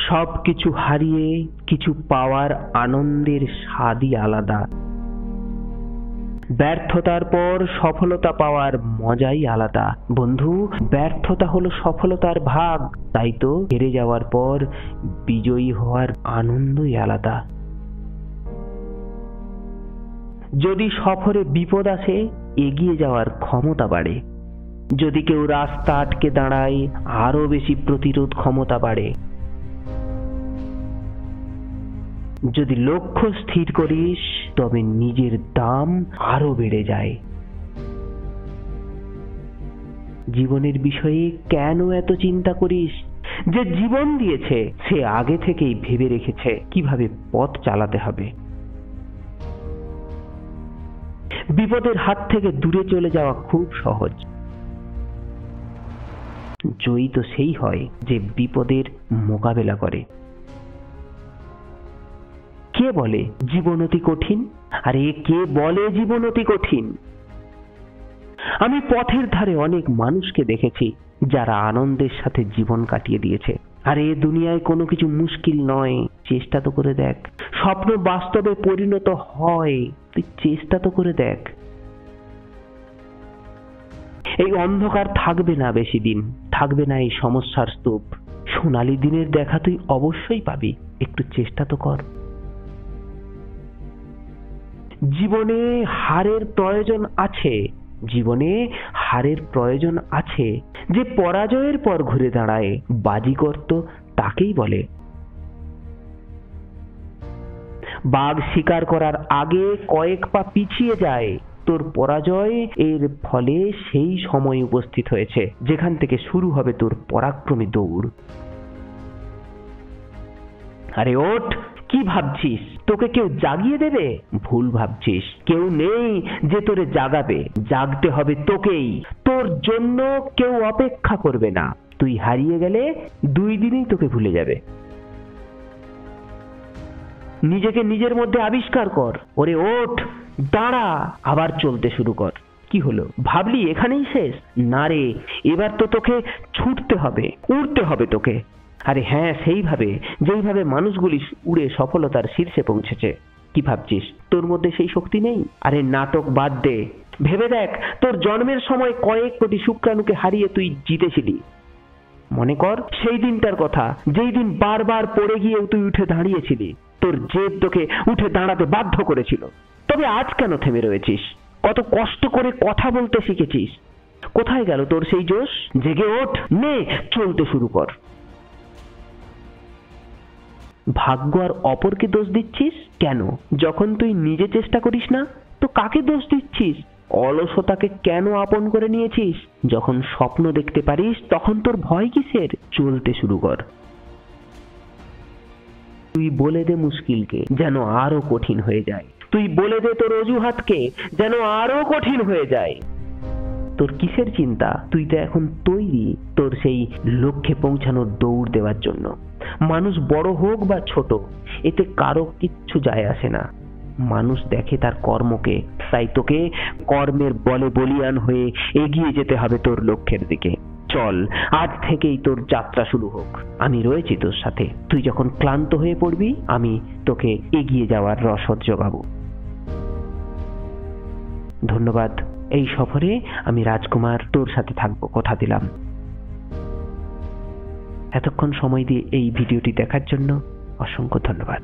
সবকিছু হারিয়ে কিছু পাওয়ার আনন্দের স্বাদই আলাদা। ব্যর্থতার পর সফলতা পাওয়ার মজাই আলাদা। বন্ধু, ব্যর্থতা হলো সফলতার ভাগ, তাই তো হেরে যাওয়ার পর বিজয়ী হওয়ার আনন্দই আলাদা। যদি সফরে বিপদ আসে, এগিয়ে যাওয়ার ক্ষমতা বাড়ে। যদি কেউ রাস্তা আটকে দাঁড়ায়, আরো বেশি প্রতিরোধ ক্ষমতা বাড়ে। যদি লক্ষ্য স্থির করিস, তবে নিজের দাম আরো বেড়ে যায়। জীবনের বিষয়ে কেন এত চিন্তা করিস? যে জীবন দিয়েছে সে আগে থেকেই ভেবে রেখেছে কিভাবে পথ চালাতে হবে। বিপদের হাত থেকে দূরে চলে যাওয়া খুব সহজ। জয়ী তো সেই হয় যে বিপদের মোকাবেলা করে। কে বলে জীবন অতি কঠিন? আরে কে বলে জীবন অতি কঠিন? আমি পথের ধারে অনেক মানুষকে দেখেছি যারা আনন্দের সাথে জীবন কাটিয়ে দিয়েছে। আর এ দুনিয়ায় কোনো কিছু মুশকিল নয়, চেষ্টা তো করে দেখ। স্বপ্ন বাস্তবে পরিণত হয়, তুই চেষ্টা তো করে দেখ। এই অন্ধকার থাকবে না বেশি দিন, থাকবে না এই সমস্যার স্তূপ। সোনালী দিনের দেখা তুই অবশ্যই পাবি, একটু চেষ্টা তো কর। জীবনে হারের প্রয়োজন আছে, জীবনে হারের প্রয়োজন আছে। যে পরাজয়ের পর ঘুরে দাঁড়ায়, বাজিকর তো তাকেই বলে। বাঘ শিকার করার আগে কয়েক পা পিছিয়ে যায়। তোর পরাজয় এর ফলে সেই সময় উপস্থিত হয়েছে যেখান থেকে শুরু হবে তোর পরাক্রমী দৌড়। আরে ওঠ, কি ভাবছিস তোকে কেউ জাগিয়ে দেবে? ভুল ভাবছিস। কেউ নেই যে তোরে জাগাবে, জাগতে হবে তোকেই। তোর জন্য কেউ অপেক্ষা করবে না। তুই হারিয়ে গেলে 2 দিনেই তোকে ভুলে যাবে। নিজেকে নিজের মধ্যে আবিষ্কার কর। ওরে ওঠ, দাঁড়া, আবার চলতে শুরু কর। কি হলো, ভাবলি এখানেই শেষ? না রে, এবার তো তোকে ছুটতে হবে, উড়তে হবে তোকে। আরে হ্যাঁ, সেইভাবে যেইভাবে মানুষগুলি উড়ে সফলতার শীর্ষে পৌঁছেছে। কি ভাবছিস তোর মধ্যে সেই শক্তি নেই? আরে নাটক বাদ দে, ভেবে দেখ তোর জন্মের সময় কয়েক কোটি শুক্রাণুকে হারিয়ে তুই জিতেছিলি। মনে কর সেই দিনটার কথা, যেই দিন বারবার পড়ে গিয়েও তুই উঠে দাঁড়িয়েছিলি। তোর জেদ তোকে উঠে দাঁড়াতে বাধ্য করেছিল। তবে আজ কেন থেমে রয়েছিস? কত কষ্ট করে কথা বলতে শিখেছিস, কোথায় গেল তোর সেই জোশ? জেগে ওঠ, নে চলতে শুরু কর। ভাগ্য আর অপরকে দোষ দিচ্ছিস কেন? যখন তুই নিজে চেষ্টা করিস না, তো কাকে দোষ দিচ্ছিস? অলসতাকে কেন আপন করে নিয়েছিস? যখন স্বপ্ন দেখতে পারিস তখন তোর ভয় কিসের? চলতে শুরু কর। তুই বলে দে মুশকিলকে যেন আরো কঠিন হয়ে যায়। তুই বলে দে তোর অজুহাতকে যেন আরো কঠিন হয়ে যায়। তোর কিসের চিন্তা? তুই তো এখন তৈরি তোর সেই লক্ষ্যে পৌঁছানোর দৌড় দেওয়ার জন্য। মানুষ বড় হোক বা ছোট, এতে কারো কিচ্ছু যায় আসে না। মানুষ দেখে তার কর্মকে। তাই তোকে কর্মের বলে বলিয়ান হয়ে এগিয়ে যেতে হবে তোর লক্ষ্যের দিকে। চল, আজ থেকেই তোর যাত্রা শুরু হোক। আমি রয়েছি তোর সাথে। তুই যখন ক্লান্ত হয়ে পড়বি, আমি তোকে এগিয়ে যাওয়ার রসদ যোগাবো। ধন্যবাদ। এই সফরে আমি রাজকুমার তোর সাথে থাকবো, কথা দিলাম। এতক্ষণ সময় দিয়ে এই ভিডিওটি দেখার জন্য অসংখ্য ধন্যবাদ।